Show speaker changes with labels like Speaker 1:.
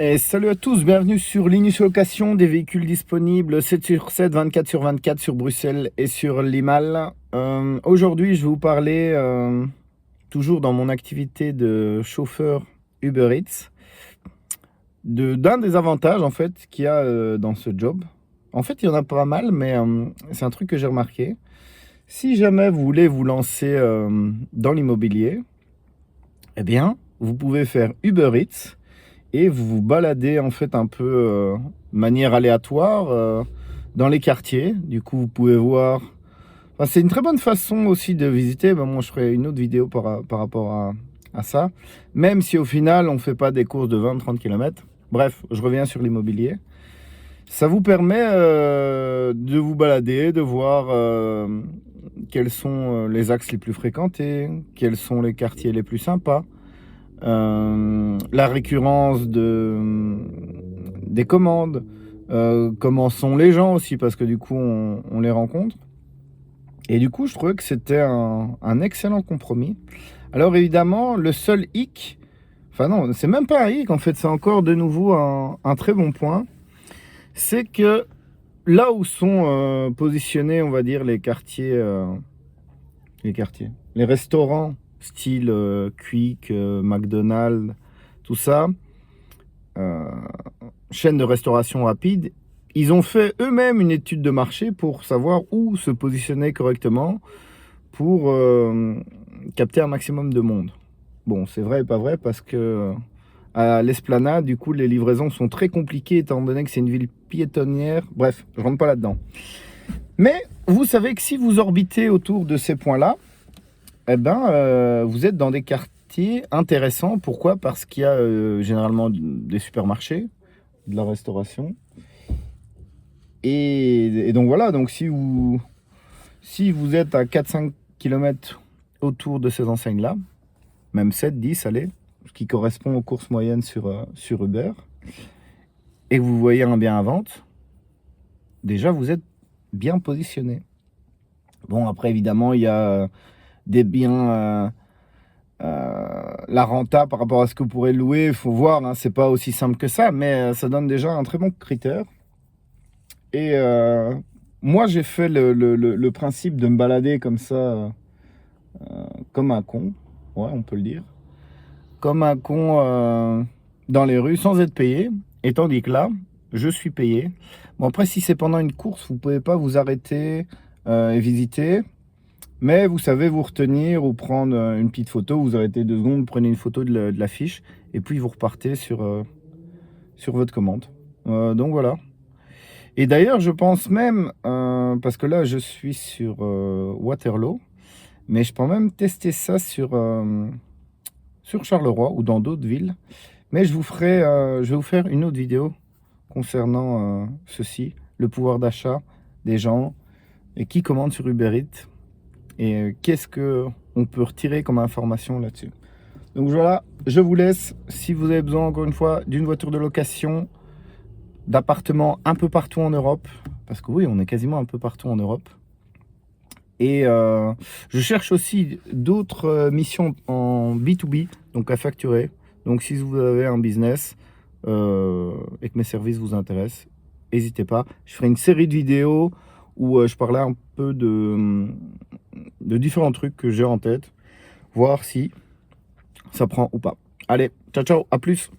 Speaker 1: Et salut à tous, bienvenue sur Linus Location, des véhicules disponibles 7 sur 7, 24 sur 24 sur Bruxelles et sur Limal. Aujourd'hui, je vais vous parler, toujours dans mon activité de chauffeur Uber Eats, d'un des avantages en fait qu'il y a dans ce job. En fait, il y en a pas mal, mais c'est un truc que j'ai remarqué. Si jamais vous voulez vous lancer dans l'immobilier, eh bien, vous pouvez faire Uber Eats et vous vous baladez en fait un peu de manière aléatoire dans les quartiers. Du coup, vous pouvez voir. Enfin, c'est une très bonne façon aussi de visiter. Ben, moi, je ferai une autre vidéo par rapport à ça. Même si au final, on ne fait pas des courses de 20-30 km. Bref, je reviens sur l'immobilier. Ça vous permet de vous balader, de voir quels sont les axes les plus fréquentés, quels sont les quartiers les plus sympas. La récurrence des commandes, comment sont les gens aussi, parce que du coup on les rencontre. Et du coup je trouvais que c'était un excellent compromis. Alors évidemment le seul hic, enfin non c'est même pas un hic en fait, c'est encore de nouveau un très bon point, c'est que là où sont positionnés on va dire les quartiers, les restaurants style Quick, McDonald's, tout ça, euh, chaîne de restauration rapide, ils ont fait eux-mêmes une étude de marché pour savoir où se positionner correctement pour capter un maximum de monde. Bon, c'est vrai et pas vrai parce que à l'Esplanade, du coup, les livraisons sont très compliquées étant donné que c'est une ville piétonnière. Bref, je rentre pas là-dedans. Mais vous savez que si vous orbitez autour de ces points-là, eh ben, vous êtes dans des quartiers intéressants. Pourquoi? Parce qu'il y a généralement des supermarchés, de la restauration. Et donc voilà, donc si vous êtes à 4-5 km autour de ces enseignes-là, même 7-10, allez, ce qui correspond aux courses moyennes sur Uber, et que vous voyez un bien à vente, déjà vous êtes bien positionné. Bon, après évidemment, il y a des biens, la renta par rapport à ce que vous pourrez louer, il faut voir, hein, c'est pas aussi simple que ça, mais ça donne déjà un très bon critère. Et moi, j'ai fait le principe de me balader comme ça, comme un con, ouais, on peut le dire, comme un con dans les rues sans être payé, et tandis que là, je suis payé. Bon, après, si c'est pendant une course, vous pouvez pas vous arrêter et visiter, mais vous savez vous retenir ou prendre une petite photo, vous arrêtez 2 secondes, vous prenez une photo de l'affiche, et puis vous repartez sur votre commande. Donc voilà. Et d'ailleurs, je pense même, parce que là, je suis sur Waterloo, mais je peux même tester ça sur Charleroi ou dans d'autres villes. Mais je vais vous faire une autre vidéo concernant ceci, le pouvoir d'achat des gens et qui commandent sur Uber Eats et qu'est-ce que on peut retirer comme information là-dessus. Donc voilà, je vous laisse. Si vous avez besoin, encore une fois, d'une voiture de location, d'appartements un peu partout en Europe, parce que oui, on est quasiment un peu partout en Europe. Et je cherche aussi d'autres missions en B2B, donc à facturer. Donc si vous avez un business et que mes services vous intéressent, n'hésitez pas. Je ferai une série de vidéos où je parlais un peu de différents trucs que j'ai en tête, voir si ça prend ou pas. Allez, ciao ciao, à plus.